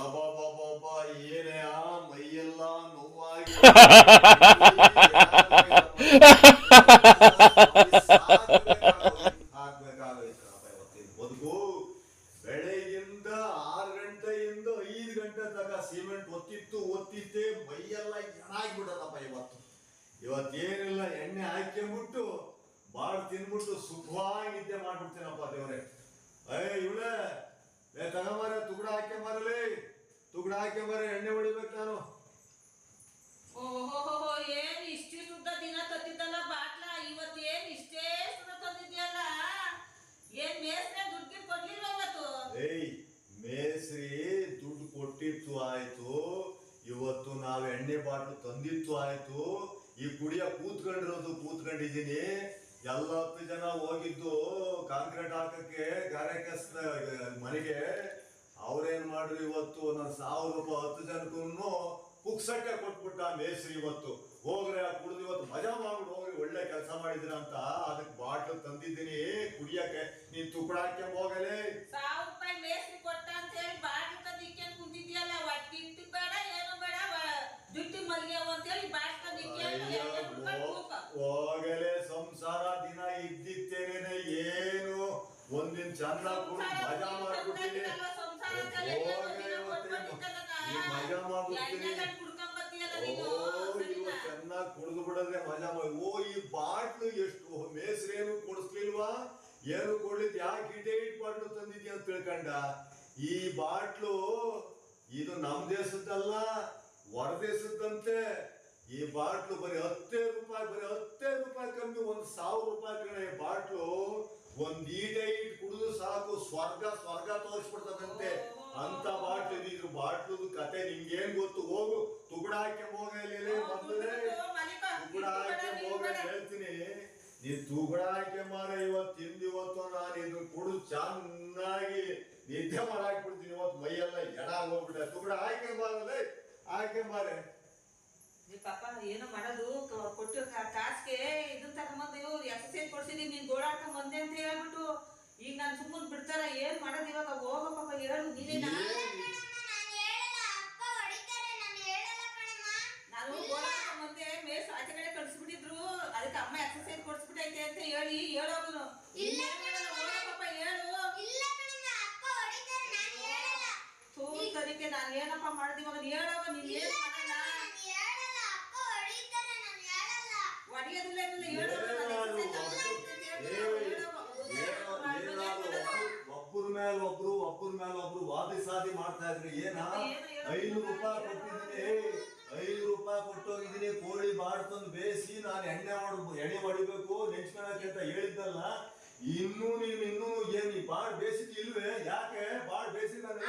ಅಬ್ಬಬ್ಬಬ್ಬ ಏನೇ ಮೈಯೆಲ್ಲ ನೋವಾಗಿ ಹಾಕ್ಬೇಕಾಗೈತಪ್ಪ ಇವತ್ತಿನ ಬದುಕು. ಬೆಳಗಿಂದ 6 ಗಂಟೆಯಿಂದ 5 ಗಂಟೆ ತನಕ ಸಿಮೆಂಟ್ ಒತ್ತಿತ್ತೆ ಮೈಯೆಲ್ಲ ಏನಾಗ್ಬಿಡದಪ್ಪ ಇವತ್ತೇನಿಲ್ಲ ಎಣ್ಣೆ ಹಾಕ್ಕೊಂಡ್ಬಿಟ್ಟು ಬಾಳ್ ತಿನ್ಬಿಟ್ಟು ಸುಖವಾಗಿ ನಿದ್ದೆ ಮಾಡ್ಬಿಡ್ತೀನಪ್ಪ ದೇವ್ರೆ. ಇವಳೆ ತಗೊಂಬಾರ ತುಗುಡ ಹಾಕ್ಕೊಂಬರಲಿ, ತುಗುಡ ಹಾಕ್ಕೊಂಬರ ಎಣ್ಣೆ ಹೊಡಿಬೇಕು ನಾನು. ಓಹೋ ಏನ್ ಇಷ್ಟಿಷ್ಟುದ್ದ ದಿನ ತತ್ತಿದ್ದಲ್ಲ ಬಾಟ್ಲ, ಇವತ್ತೇನ್ ಇಷ್ಟೇ ಸುದ ತಂದಿದ್ಯಲ್ಲ. ಏನ್ ಮೇಸ್ರೆ ದುಡ್ಡು ಕೊಡ್ಲಿಲ್ವ ಇವತ್ತು? ಮೇಸ್ರಿ ದುಡ್ಡು ಕೊಟ್ಟಿತ್ತು ಆಯ್ತು, ಇವತ್ತು ನಾವ್ ಎಣ್ಣೆ ಬಾಟ್ಲು ತಂದಿತ್ತು ಆಯ್ತು. ಈ ಕುಡಿಯ ಕೂತ್ಕೊಂಡಿದ್ದೀನಿ. ಎಲ್ಲ 10 ಜನ ಹೋಗಿದ್ದು ಕಾಂಕ್ರೀಟ್ ಹಾಕಕ್ಕೆ ಗಾರೆಕಸ್ ಮನೆಗೆ. ಅವ್ರೇನ್ ಮಾಡ್ರು ಇವತ್ತು ನನ್ನ 1000 ರೂಪಾಯಿ 10 ಜನಕ್ಕೂ ಪುಕ್ಸಟ್ಟೆ ಕೊಟ್ಬಿಟ್ಟ ಮೇಸ್ರಿ. ಇವತ್ತು ಹೋಗ್ರೆ ಕುಡಿದು ಇವತ್ತು ಮಜಾ ಮಾಡ್ಬಿಟ್ಟು ಹೋಗ್ರಿ, ಒಳ್ಳೆ ಕೆಲಸ ಮಾಡಿದಿರ ಅಂತ ಅದಕ್ಕೆ ಬಾಟ್ಲು ತಂದಿದ್ದೀನಿ ಕುಡಿಯಕ್ಕೆ. ನೀನ್ ತುಕಡ ಹಾಕ್ಯಂಬ ಹೋಗಲೇ. 1000 ರೂಪಾಯಿ ಮೇಸ್ರಿ ಕೊಟ್ಟ ಅಂತ ಹೇಳಿ ಬಾಟ್ಲು ತಂದಿಕ್ಕೆ ಕುಂತಿದ್ಯಲ್ಲ. ಒಟ್ಟಿ ಇಟ್ಟು ಬೇಡ ಏನು ಬೇಡ, ಜುಟ್ಟಿ ಮಲ್ಗ್ಯಾವ ಅಂತ ಹೇಳಿ ಬಾಟ್ಲು ತಂದಿಕ್ಕೆ ಹೋಗಲೇ. ಸಂಸಾರ ದಿನ ಇದ್ದಿತ್ತೇನೆ ಏನು ಒಂದಿನ ಚಂದ ಕುಡಿ ಮಜಾ ಮಾಡ್ಬಿಟ್ಟಿನಿ. ಮಜಾ ಮಾಡ್ಬಿಡ್ತೀನಿ. ಚೆನ್ನಾಗಿ ಕುಡಿದು ಬಿಡದ್ರೆ ಮಜಾ ಮಾಡಿ. ಈ ಬಾಟ್ಲು ಎಷ್ಟು ಮೇಸ್ರೇನು ಕೊಡಿಸ್ಲಿಲ್ವಾ, ಏನು ಕೊಡ್ಲಿಕ್ಕೆ ಯಾಕೆ ಇಟೇ ಬಾಟ್ಲು ತಂದಿದ್ಯಾ ಅಂತ ತಿಳ್ಕೊಂಡ. ಈ ಬಾಟ್ಲು ಇದು ನಮ್ ದೇಶದ್ದಲ್ಲ, ಹೊರ ದೇಶದ್ದಂತೆ. ಈ ಬಾಟ್ಲು ಬರೀ 10 ರೂಪಾಯಿ ಕಮ್ಮಿ, 1000 ರೂಪಾಯಿ ಕಡೆ ಬಾಟ್ಲು. ಒಂದ್ ಈಟೆ ಕುಡಿದು ಸಾಕು, ಸ್ವರ್ಗ ತೋರಿಸ್ಬಿಡ್ತದಂತೆ ಅಂತ ಬಾಟ್ಲು. ಇದ್ರ ಬಾಟ್ಲು ಕತೆ ನಿಂಗೇನ್ ಗೊತ್ತು? ಹೋಗು ತುಗುಡ ಹಾಕ್ಯಂಬ ಹೋಗಲೇ, ಮೊದಲೇ ತುಗುಡ ಹಾಕ್ಯಂಬ ಹೋಗ ಹೇಳ್ತೀನಿ. ನೀನ್ ತುಗುಡ ಹಾಕ್ಯಂಬಾರ ಇವತ್ತು ನಾನು ಇದ್ರ ಕುಡಿದು ಚೆನ್ನಾಗಿ ನಿದ್ದೆ ಮಾಡಾಕ್ಬಿಡ್ತೀನಿ. ಇವತ್ತು ಮೈಯೆಲ್ಲ ಹೋಗ್ಬಿಟ್ಟೆ. ತುಗುಡ ಹಾಕ್ಯಂಬಾರೆ ಪಾಪ ಏನೋ ಮಾಡೋದು ಕೊಟ್ಟು ಕಾಸ್ಗೆ ಇದನ್ನ ತಗೊಂಬಂದು ಎಕ್ಸಸೈಸ್ ಕೊಡ್ಸಿದೀನಿ, ನೀನ್ ಗೋಳಾಡ್ಕೊಂಡ್ ಬಂದೆ ಅಂತ ಹೇಳ್ಬಿಟ್ಟು ಈಗ ನಾನು ಸುಮ್ಮನೆ ಬಿಡ್ತಾರ. ಏನ್ ಮಾಡೋದು ಇವಾಗ? ಹೋಗ ಪಾಪ ಹೇಳು ನೀನೇ. ನಾನು ಗೋಳಾಡ್ಕೊಂಡ್ ಬಂದೆ, ಮೇಸ್ ಆಚೆ ಕಡೆ ಕಳ್ಸಿಬಿಟ್ಟಿದ್ರು, ಅದಕ್ಕೆ ಅಮ್ಮ ಎಕ್ಸಸೈಸ್ ಕೊಡ್ಸ್ಬಿಟ್ಟೈತೆ ಅಂತ ಹೇಳೋಗುನು. ಪಾಪ ಹೇಳು. ಸರಿಕೆ ನಾನು ಏನಪ್ಪ ಮಾಡ್ದಿ ಇವಾಗ? ಹೇಳೋಗ ನೀನ್ ಏನ್ ಮಾಡಲ್ಲ, ಹೊಡಿಯೋದಿಲ್ಲ. ಒಬ್ಬರ ಮೇಲೊಬ್ರು ವಾದಿ ಸಾದಿ ಮಾಡ್ತಾ ಇದ್ರಿ. ಏನ 500 ರೂಪಾಯಿ ಕೊಟ್ಟಿದ್ದೀನಿ, 5 ರೂಪಾಯಿ ಕೊಟ್ಟೋಗಿದ್ದೀನಿ. ಕೋಳಿ ಬಾಡ್ತಂದು ಬೇಯಿಸಿ ನಾನು ಎಣ್ಣೆ ಹೊಡಿಬೇಕು ನೆಂಚ್ಕೊಳಕ್ಕೆ ಅಂತ ಹೇಳಿದ್ದಲ್ಲ. ಇನ್ನೂ ಏನ್ ಈ ಬಾಡ್ ಬೇಸಿಕ್ ಇಲ್ವೇ? ಯಾಕೆ ಬಾಡ್ ಬೇಸಿ ನಾನು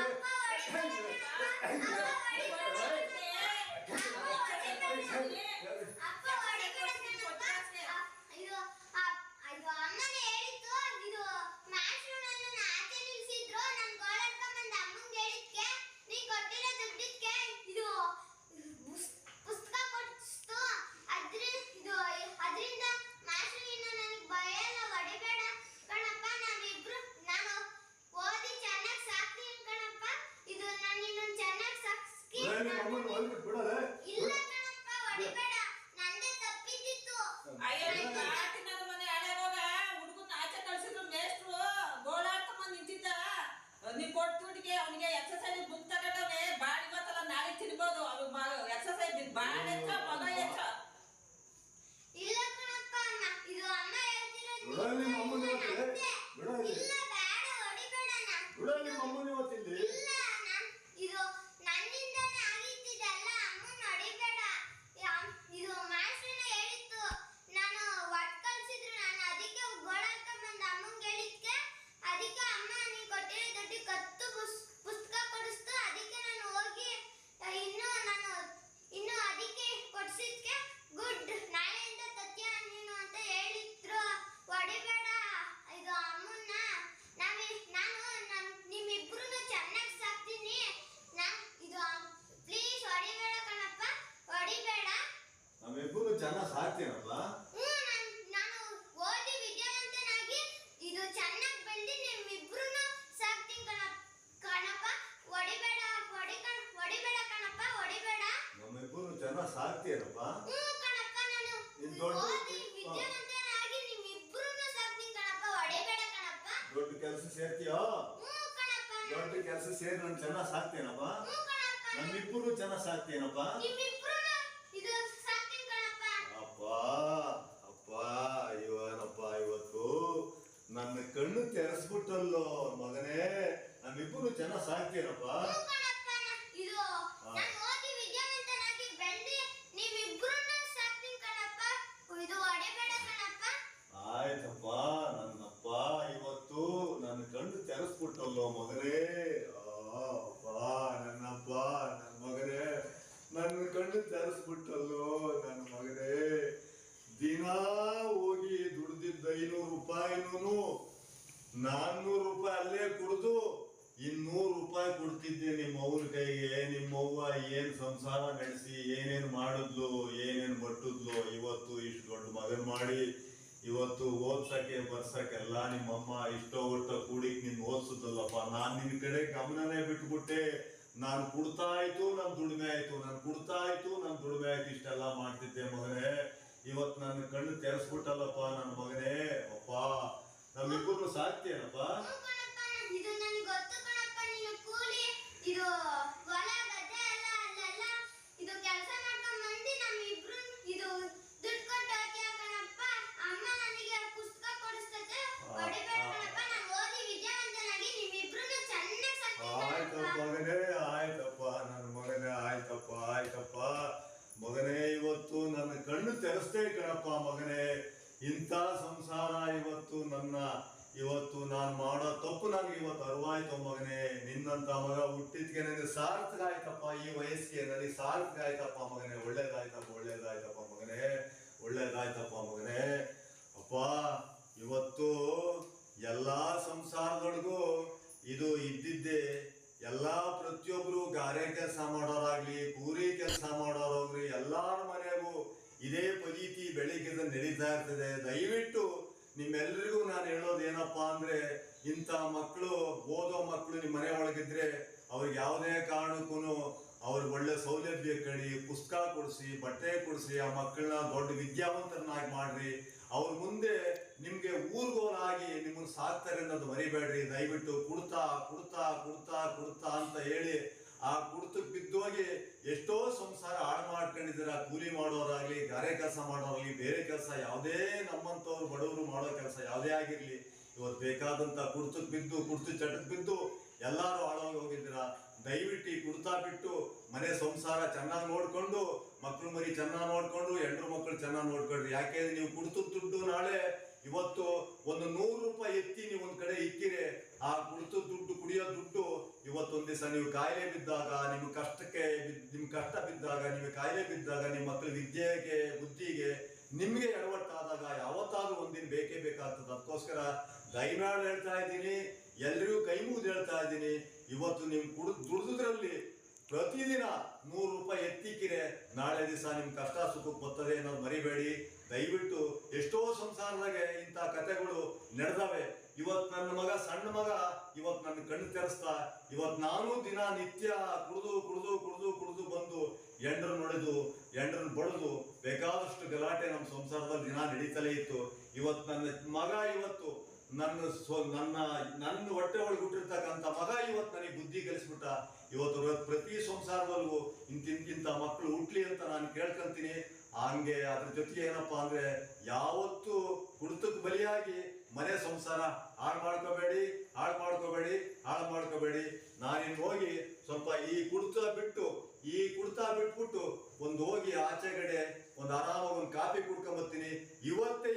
ಅವನಿಗೆ ಎಕ್ಸಸೈಸ್ ಬುಕ್ ತಗೊಂಡವ್ರೆ. ಬಾಡಿ ಇವತ್ತಲ್ಲ ನಾಳೆ ತಿನ್ಬೋದು. ಎಕ್ಸಸೈಸ್ ಬಾಡ ಮಗ ಹೆಚ್ಚ ಇಲ್ಲ ಕಣಪ್ಪ. ಇದು ಅಮ್ಮ ಹೇಳ್ತಿರೋದು. ಇದು ನನ್ನಿಂದಾನೇ ಆಗಿತ್ತಿದೆಲ್ಲ. ಅಮ್ಮನ ಹೊಡಿಬೇಡ. ಇದು ಮಾಸ್ಟರ್ನ ಹೇಳಿತ್ತು. ನಾನು ಒಟ್ ಕಳ್ಸಿದ್ರು, ನಾನು ಅದಕ್ಕೆ ಗೋಳಾಡ್ಕೊಂಡ್ ಬಂದ ಅಮ್ಮಂಗೆ ಹೇಳಿದ್ಕೆ. ಅದಕ್ಕೆ ಅಮ್ಮ ನೀ ಕೊಟ್ಟಿರೋ ದುಡ್ಡು ಕತ್ತು ಪುಸ್ತಕ ಕೊಡಿಸ್ತು. ಅದಕ್ಕೆ ನಾನು ಹೋಗಿ ಇನ್ನು ಅದಕ್ಕೆ ಕೊಡ್ಸಿದ್ಕೆ ಗುಡ್, ನಾಳೆಯಿಂದ ತತ್ಯ ನೀನು ಅಂತ ಹೇಳಿದ್ರು. ಹೊಡಿಬೇಡ ಇದು ಅಮ್ಮನ್ನ. ನಾನು ನಿಮ್ಮಿಬ್ರು ಚೆನ್ನಾಗಿ ಸಾಕ್ತೀನಿ. ಇದು ಪ್ಲೀಸ್ ಹೊಡಿಬೇಡ ಕಣಪ್ಪ, ಹೊಡಿಬೇಡ. ನಮ್ಮಿಬ್ರು ಚೆನ್ನಾಗಿ ಸಾಕ್ತೀನಪ್ಪ. ನಾನು ಓದಿ ವಿದ್ಯಾವಂತನಾಗಿ ಇದು ಚೆನ್ನಾಗಿ ಬೆಳೆದಿ ನಿಮ್ಮಿಬ್ರು ಸಾಕ್ತೀನಿ ಕಣಪ್ಪ. ಹೊಡಿಬೇಡ, ಹೊಡಿ ಕೆಲಸ ಸೇರ್ತೀಯೋ? ಹ್ಞೂ ಕಣಪ್ಪ. ದೊಡ್ಡ ಕೆಲಸ ಸೇರಿ ನಾನು ಚೆನ್ನಾಗಿ ಸಾಕ್ತೇನಪ್ಪ. ಹ್ಞೂ ಕಣಪ್ಪ. ನಮ್ಮಿಬ್ಬರು ಚೆನ್ನಾಗಿ ಸಾಕ್ತೇನಪ್ಪ. ನಿಮ್ಮಿಬ್ರನ್ನ ಇದು ಸಾಕ್ತೀನಿ ಕಣಪ್ಪ. ಅಪ್ಪ ಅಪ್ಪ ಇವನಪ್ಪ ಇವತ್ತು ನನ್ನ ಕಣ್ಣು ತೆರೆಸ್ಬಿಟ್ಟಲ್ಲೋ ಮಗನೇ. ನಮ್ಮಿಬ್ಬರು ಚೆನ್ನಾಗಿ ಸಾಕ್ತೇನಪ್ಪ. ಹ್ಞೂ ಕಣಪ್ಪ. ಇದು ನಾನು ಓದಿ ವಿದ್ಯಾವಂತನಾಗಿ ಬೆಳೆದು ನಿಮ್ಮಿಬ್ರನ್ನ ಸಾಕ್ತೀನಿ ಕಣಪ್ಪ. ಇದು ಹೊಡೆಬೇಡ ಕಣಪ್ಪ. ಆಯ್ತಪ್ಪ ನನ್ನಪ್ಪ ಇವತ್ತು ನನ್ನ ಕಣ್ಣು ತೆರೆಸ್ಬಿಟ್ಟಲ್ಲೋ ಮಗನೇ. ಅಪ್ಪ ನನ್ನಪ್ಪ ನನ್ನ ಮಗನೇ ನನ್ನ ಕಣ್ಣು ತೆರೆಸ್ಬಿಟ್ಟಲ್ಲೋ ನನ್ನ ಮಗನೇ. ದಿನ ಹೋಗಿ ದುಡ್ದಿದ್ದ 500 ರೂಪಾಯಿನೂ 400 ರೂಪಾಯಿ ಅಲ್ಲೇ ಕುಡ್ದು 200 ರೂಪಾಯಿ ಕೊಡ್ತಿದ್ದೆ ನಿಮ್ಮ ಅವ್ರ ಕೈಗೆ. ನಿಮ್ಮವ್ವ ಏನ್ ಸಂಸಾರ ನಡೆಸಿ ಏನೇನ್ ಮಾಡಿದ್ಲು ಏನೇನ್ ಬಟ್ಟಿದ್ಲು. ಇವತ್ತು ಇಷ್ಟು ದೊಡ್ಡ ಮಗನ್ ಮಾಡಿ ಇವತ್ತು ಓದ್ಸಕ್ಕೆ ಬರ್ಸಕ್ಕೆಲ್ಲ ನಿಮ್ಮಮ್ಮ ಇಷ್ಟೋ ಒಟ್ಟ ಕೂಡಿಕ್ ನಿನ್ ಓದ್ಸುದಲ್ಲಪ್ಪ. ನಾನ್ ನಿನ್ ಕಡೆ ಗಮನನೇ ಬಿಟ್ಬಿಟ್ಟೆ. ನಾನು ಕುಡ್ತಾ ಆಯ್ತು ನನ್ ದುಡಿಮೆ ಆಯ್ತು, ನಾನು ಕುಡ್ತಾ ಆಯ್ತು ನನ್ ದುಡಿಮೆ ಆಯ್ತು, ಇಷ್ಟೆಲ್ಲ ಮಾಡ್ತಿದ್ದೆ ಮಗನೇ. ಇವತ್ ನನ್ನ ಕಣ್ಣು ತೆರೆಸ್ಬಿಟ್ಟಲ್ಲಪ್ಪ ನನ್ನ ಮಗನೇ. ಅಪ್ಪ ನಮ್ಮಿಬ್ಬರು ಸಾಕ್ತೇನಪ್ಪ. ಹ್ಞೂ ಕಣಪ್ಪ. ಇದು ನನಗೆ ಗೊತ್ತು ಕಣಪ್ಪ. ನೀನು ಕೂಲಿ ಇದು ಹೊಲ ಗದ್ದೆ ಎಲ್ಲ ಅಲ್ಲೆಲ್ಲ ಇದು ಕೆಲಸ ಮಾಡ್ಕೊಂಡ್ ಬಂದು ನಮ್ಮಿಬ್ರು ಇದು ದುಡ್ಡು ಕೊಟ್ಟು ಹೋಗ್ತೀಯ ಕಣಪ್ಪ. ಅಮ್ಮ ನನಗೆ ಪುಸ್ತಕ ಕೊಡಿಸ್ತದೆ. ಹೊಡಿಬೇಡ ಕಣಪ್ಪ. ನಾನು ಓದಿ ವಿದ್ಯಾವಂತನಾಗಿ ನಿಮ್ಮಿಬ್ರನ್ನ ಚೆನ್ನಾಗಿ ಆಯ್ತಪ್ಪ ಸಾಕ್ತೀನಿ ಮಗನೇ ಆಯ್ತಪ್ಪ ನನ್ನ ಮಗನೇ. ಆಯ್ತಪ್ಪ ಆಯ್ತಪ್ಪ ಮಗನೇ. ಇವತ್ತು ನನ್ನ ಕಣ್ಣು ತೆರೆಸ್ತೇ ಕಣಪ್ಪ ಮಗನೇ. ಇಂಥ ಸಂಸಾರ ಇವತ್ತು ನಾನು ಮಾಡೋ ತಪ್ಪು ನನಗೆ ಇವತ್ತು ಅರಿವಾಯ್ತು ಮಗನೇ. ನಿನ್ನಂತ ಮಗ ಹುಟ್ಟಿದ್ಕೆ ನನಗೆ ಸಾರ್ಥಕ ಆಯ್ತಪ್ಪ. ಈ ವಯಸ್ಸಿಗೆ ನನಗೆ ಸಾರ್ಥಕ ಆಯ್ತಪ್ಪ ಮಗನೇ. ಒಳ್ಳೇದಾಯ್ತಪ್ಪ ಮಗನೇ. ಒಳ್ಳೇದಾಯ್ತಪ್ಪ ಮಗನೇ. ಅಪ್ಪ ಇವತ್ತು ಎಲ್ಲಾ ಸಂಸಾರಗಳಿಗೂ ಇದು ಇದ್ದಿದ್ದೆ. ಎಲ್ಲಾ ಪ್ರತಿಯೊಬ್ರು ಗಾರೆ ಕೆಲಸ ಮಾಡೋರಾಗ್ಲಿ ಕೂಲಿ ಕೆಲಸ ಮಾಡೋರಾಗ್ಲಿ ಎಲ್ಲಾರ ಮನೆಗೂ ಇದೇ ಪದ್ಧತಿ ಬೆಳಿಗ್ಗೆ ನಡೀತಾ ಇರ್ತದೆ. ದಯವಿಟ್ಟು ನಿಮ್ಮೆಲ್ಲರಿಗೂ ನಾನು ಹೇಳೋದು ಏನಪ್ಪಾ ಅಂದ್ರೆ, ಇಂಥ ಮಕ್ಕಳು ಓದೋ ಮಕ್ಕಳು ನಿಮ್ಮ ಮನೆ ಒಳಗಿದ್ರೆ ಅವ್ರಿಗೆ ಯಾವುದೇ ಕಾರಣಕ್ಕೂ ಅವ್ರಿಗೆ ಒಳ್ಳೆ ಸೌಲಭ್ಯ ಕಡಿ, ಪುಸ್ತಕ ಕೊಡಿಸಿ, ಬಟ್ಟೆ ಕೊಡಿಸಿ, ಆ ಮಕ್ಕಳನ್ನ ದೊಡ್ಡ ವಿದ್ಯಾವಂತರನ್ನಾಗಿ ಮಾಡ್ರಿ. ಅವ್ರ ಮುಂದೆ ನಿಮ್ಗೆ ಊರ್ಗೋಲಾಗಿ ನಿಮ್ಮನ್ನ ಸಾಕ್ತಾರೆ ಅನ್ನೋದು ಮರಿಬೇಡ್ರಿ. ದಯವಿಟ್ಟು ಕುಡ್ತಾ ಕುಡ್ತಾ ಕುಡ್ತಾ ಕುಡ್ತಾ ಅಂತ ಹೇಳಿ ಆ ಕುಡ್ತಕ್ಕೆ ಬಿದ್ದೋಗಿ ಎಷ್ಟೋ ಸಂಸಾರ ಹಾಳು ಮಾಡ್ಕೊಂಡಿದ್ದೀರ. ಕೂಲಿ ಮಾಡೋರಾಗ್ಲಿ ಗಾರೆ ಕೆಲಸ ಮಾಡೋರಾಗ್ಲಿ ಬೇರೆ ಕೆಲಸ ಯಾವುದೇ ನಮ್ಮಂತವ್ರು ಬಡವರು ಮಾಡೋ ಕೆಲಸ ಯಾವುದೇ ಆಗಿರ್ಲಿ, ಇವತ್ತು ಬೇಕಾದಂತ ಕುಡ್ತಕ್ಕೆ ಬಿದ್ದು ಕುಡ್ತು ಚಟಕ್ಕೆ ಬಿದ್ದು ಎಲ್ಲಾರು ಹಾಳಾಗಿ ಹೋಗಿದ್ದೀರ. ದಯವಿಟ್ಟು ಈ ಕುಡ್ತಾ ಬಿಟ್ಟು ಮನೆ ಸಂಸಾರ ಚೆನ್ನಾಗಿ ನೋಡ್ಕೊಂಡು, ಮಕ್ಳು ಮರಿ ಚೆನ್ನಾಗಿ ನೋಡ್ಕೊಂಡು, ಹೆಂಡ್ರು ಮಕ್ಕಳು ಚೆನ್ನಾಗಿ ನೋಡ್ಕೊಳ್ರಿ. ಯಾಕೆಂದ್ರೆ ನೀವು ಕುಡ್ತದ ದುಡ್ಡು ನಾಳೆ ಇವತ್ತು ಒಂದು 100 ರೂಪಾಯಿ ಎತ್ತಿ ನೀವು ಒಂದ್ ಕಡೆ ಇಕ್ಕಿರೆ, ಆ ಕುಡ್ತದ ದುಡ್ಡು ಕುಡಿಯೋ ದುಡ್ಡು ಇವತ್ತೊಂದ್ ದಿವಸ ನೀವು ಕಾಯಿಲೆ ಬಿದ್ದಾಗ, ನಿಮ್ ಕಷ್ಟ ಬಿದ್ದಾಗ, ನಿಮಗೆ ಕಾಯಿಲೆ ಬಿದ್ದಾಗ, ನಿಮ್ಮ ಮಕ್ಕಳ ವಿದ್ಯೆಗೆ ಬುದ್ಧಿಗೆ ನಿಮ್ಗೆ ಎಡವಟ್ಟಾದಾಗ ಯಾವತ್ತಾದ್ರೂ ಒಂದಿನ ಬೇಕೇ ಬೇಕಾಗ್ತದೆ. ಅದಕ್ಕೋಸ್ಕರ ದಯಮಾಡಿ ಹೇಳ್ತಾ ಇದ್ದೀನಿ, ಎಲ್ರಿಗೂ ಕೈ ಮುಗಿದು ಹೇಳ್ತಾ ಇದ್ದೀನಿ, ಇವತ್ತು ನೀವು ದುಡ್ದುದ್ರಲ್ಲಿ ಪ್ರತಿದಿನ 100 ರೂಪಾಯಿ ಎತ್ತಿಕ್ಕಿರೆ ನಾಳೆ ದಿವಸ ನಿಮ್ ಕಷ್ಟ ಸುಖಕ್ಕೆ ಬರ್ತದೆ ಅನ್ನೋದು ಮರಿಬೇಡಿ. ದಯವಿಟ್ಟು ಎಷ್ಟೋ ಸಂಸಾರದಾಗೆ ಇಂಥ ಕಥೆಗಳು ನಡೆದವೆ. ಇವತ್ತು ನನ್ನ ಮಗ ಸಣ್ಣ ಮಗ ಇವತ್ತು ನನ್ನ ಕಣ್ಣು ತೆರೆಸ್ತಾ, ಇವತ್ತು ನಾನು ದಿನ ನಿತ್ಯ ಕುಡಿದು ಬಂದು ಎಂಡ್ರನ್ನ ನೋಡಿದು ಎಂಡ್ರನ್ನ ಬಡದು ಬೇಕಾದಷ್ಟು ಗಲಾಟೆ ನಮ್ಮ ಸಂಸಾರದಲ್ಲಿ ದಿನ ನಡೀತಲೇ ಇತ್ತು. ಇವತ್ತು ನನ್ನ ಮಗ ಇವತ್ತು ನನ್ನ ಹೊಟ್ಟೆ ಒಳಗೆ ಹುಟ್ಟಿರ್ತಕ್ಕಂಥ ಮಗ ಇವತ್ತು ನನಗೆ ಬುದ್ಧಿ ಕಲಿಸ್ಬಿಟ್ಟ. ಇವತ್ತು ಪ್ರತಿ ಸಂಸಾರದಲ್ಲೂ ಇಂತಿಂತ ಮಕ್ಕಳು ಹುಟ್ಲಿ ಅಂತ ನಾನು ಕೇಳ್ಕೊಂತೀನಿ. ಹಂಗೆ ಅದ್ರ ಜೊತೆಗೆ ಏನಪ್ಪಾ ಅಂದ್ರೆ, ಯಾವತ್ತು ಕುಡಿತಕ್ಕೆ ಬಲಿಯಾಗಿ ಮನೆ ಸಂಸಾರ ಹಾಳು ಮಾಡ್ಕೋಬೇಡಿ. ನಾನಿನ್ ಹೋಗಿ ಸ್ವಲ್ಪ ಈ ಕುಡ್ತಾ ಬಿಟ್ಬಿಟ್ಟು ಒಂದು ಹೋಗಿ ಆಚೆಗಡೆ ಒಂದು ಆರಾಮಾಗಿ ಒಂದು ಕಾಫಿ ಕುಡ್ಕೊಂಬರ್ತೀನಿ. ಇವತ್ತೇ